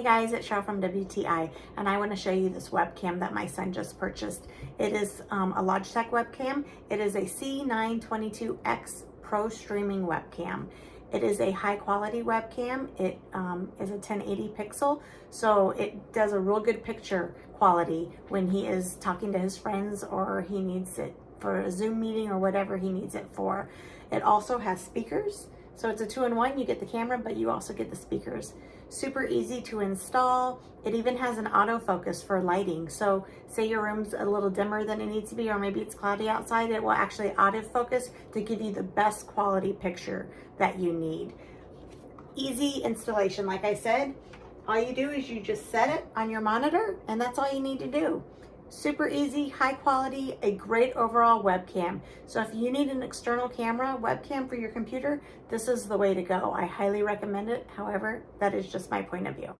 Hey guys, it's Cheryl from WTI, and I want to show you this webcam that my son just purchased. It is a Logitech webcam. It is a C922x Pro streaming webcam. It is a high quality webcam. It is a 1080 pixel, so it does a real good picture quality when he is talking to his friends or he needs it for a Zoom meeting or whatever he needs it for. It also has speakers, so it's a 2-in-1. You get the camera, but you also get the speakers. Super easy to install. It even has an autofocus for lighting. So say your room's a little dimmer than it needs to be, or maybe it's cloudy outside, it will actually autofocus to give you the best quality picture that you need. Easy installation, like I said. All you do is you just set it on your monitor, and that's all you need to do. Super easy, high quality, a great overall webcam. So if you need an external camera webcam for your computer, this is the way to go. I highly recommend it. However, that is just my point of view.